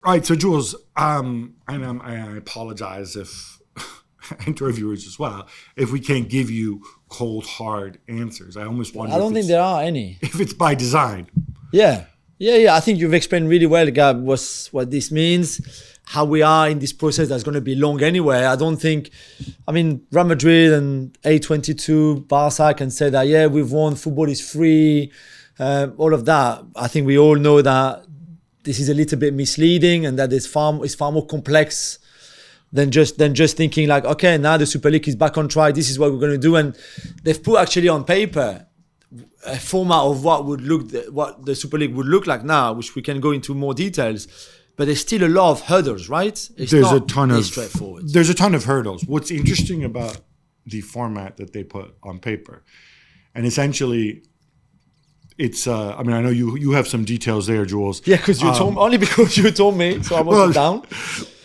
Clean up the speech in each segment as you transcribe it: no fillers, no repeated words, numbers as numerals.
All right, so Jules, and I apologize if, and to our viewers as well, if we can't give you cold, hard answers. I almost wonder I don't think there are any. if it's by design. Yeah. I think you've explained really well, Gab, what this means, how we are in this process that's going to be long anyway. I don't think, Real Madrid and A22, Barca can say that, yeah, we've won, football is free, all of that. I think we all know that this is a little bit misleading and that it's far more complex than just thinking like, okay, now the Super League is back on track, this is what we're going to do. And they've put actually on paper a format of what the Super League would look like now, which we can go into more details. But there's still a lot of hurdles, right? There's a ton of straightforward. There's a ton of hurdles. What's interesting about the format that they put on paper, and essentially, it's. I know you have some details there, Jules. Yeah, because you told me, so I wrote it down.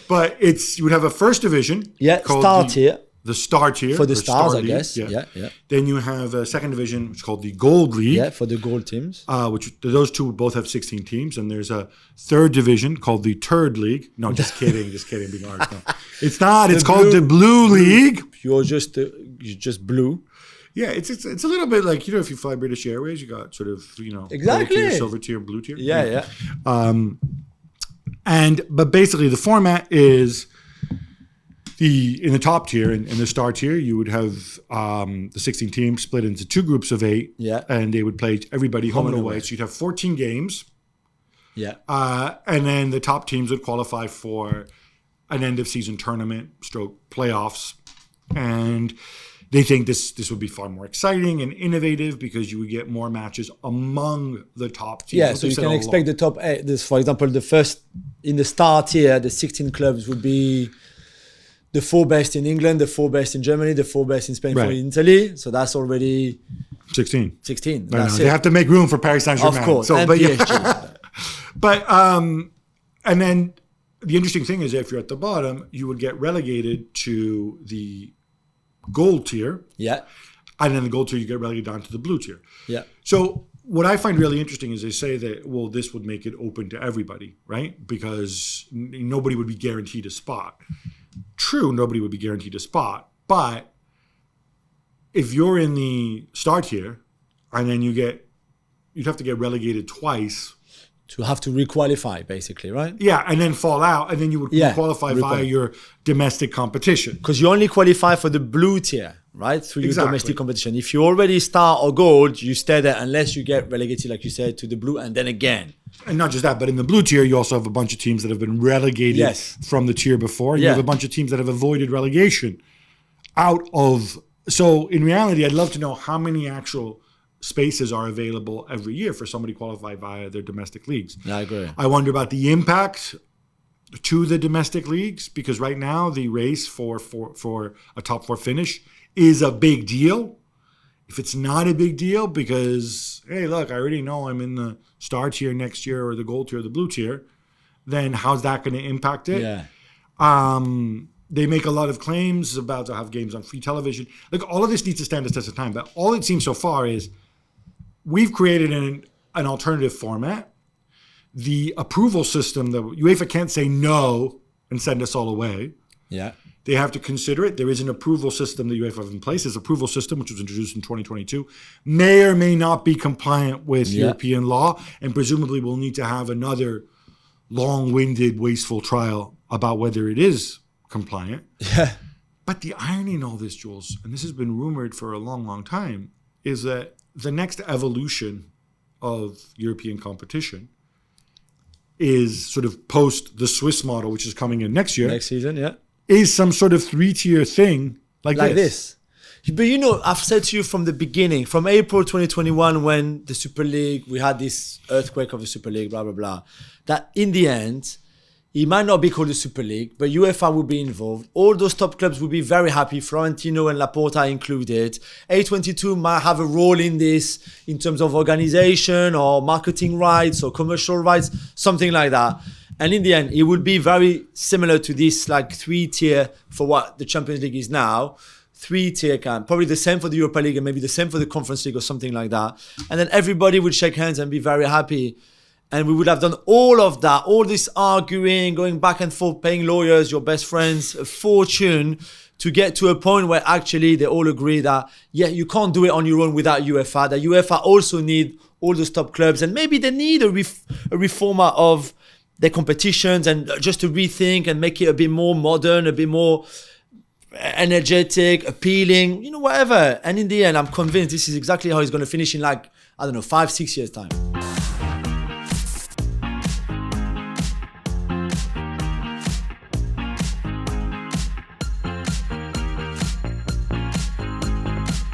But you would have a first division. Yeah, star tier. The star tier. For the stars, I league. guess. Yeah. Yeah. Then you have a second division, which is called the Gold League. Yeah, for the gold teams. Which those two both have 16 teams. And there's a third division called the Turd League. No, just kidding, being harsh. No. It's not. It's called the Blue League. You're just blue. Yeah, it's a little bit like, if you fly British Airways, you got sort of, exactly. Gold tier, silver tier, blue tier. Yeah. But basically the format is in the top tier, in the star tier, you would have the 16 teams split into two groups of 8. Yeah. And they would play everybody home and away. So you'd have 14 games. Yeah. And then the top teams would qualify for an end of season tournament / playoffs. And they think this would be far more exciting and innovative because you would get more matches among the top teams. Yeah, so you can expect the top 8. This, for example, the first in the star tier, the 16 clubs would be the 4 best in England, the 4 best in Germany, the 4 best in Spain, 4 in Italy. So that's already 16. That's they have to make room for Paris Saint-Germain. Of course, and PSG. But and then the interesting thing is, if you're at the bottom, you would get relegated to the gold tier. Yeah. And then the gold tier, you get relegated down to the blue tier. Yeah. So what I find really interesting is they say that, well, this would make it open to everybody, right? Because nobody would be guaranteed a spot. True, nobody would be guaranteed a spot. But if you're in the star tier and then you'd have to get relegated twice. To have to requalify, basically, right? Yeah, and then fall out, and then you would qualify via your domestic competition. Because you only qualify for the blue tier, right? Through your domestic competition. If you already star or gold, you stay there unless you get relegated, like you said, to the blue, and then again. And not just that, but in the blue tier, you also have a bunch of teams that have been relegated from the tier before. And you have a bunch of teams that have avoided relegation out of... So in reality, I'd love to know how many actual spaces are available every year for somebody qualified via their domestic leagues. I agree. I wonder about the impact to the domestic leagues, because right now the race for a top 4 finish is a big deal. If it's not a big deal because, hey, look, I already know I'm in the star tier next year or the gold tier or the blue tier, then how's that going to impact it? Yeah. They make a lot of claims about to have games on free television. Like, all of this needs to stand the test of time. But all it seems so far is we've created an alternative format. The approval system, that UEFA can't say no and send us all away. Yeah. They have to consider it. There is an approval system that UEFA have in place. This approval system, which was introduced in 2022, may or may not be compliant with European law, and presumably will need to have another long-winded, wasteful trial about whether it is compliant. Yeah. But the irony in all this, Jules, and this has been rumored for a long, long time, is that the next evolution of European competition is sort of post the Swiss model, which is coming in next year. Next season, yeah. Is some sort of 3-tier thing like this. But I've said to you from the beginning, from April 2021, when the Super League, we had this earthquake of the Super League, blah, blah, blah, that in the end, it might not be called the Super League, but UEFA will be involved. All those top clubs will be very happy, Florentino and Laporta included. A22 might have a role in this in terms of organization or marketing rights or commercial rights, something like that. And in the end, it would be very similar to this like 3-tier for what the Champions League is now. 3-tier camp, probably the same for the Europa League and maybe the same for the Conference League or something like that. And then everybody would shake hands and be very happy. and we would have done all of that, all this arguing, going back and forth, paying lawyers, your best friends, a fortune, to get to a point where actually they all agree that, yeah, you can't do it on your own without UEFA, that UEFA also need all those top clubs, and maybe they need a reformer of their competitions, and just to rethink and make it a bit more modern, a bit more energetic, appealing, whatever. And in the end, I'm convinced this is exactly how it's going to finish in 5-6 years time.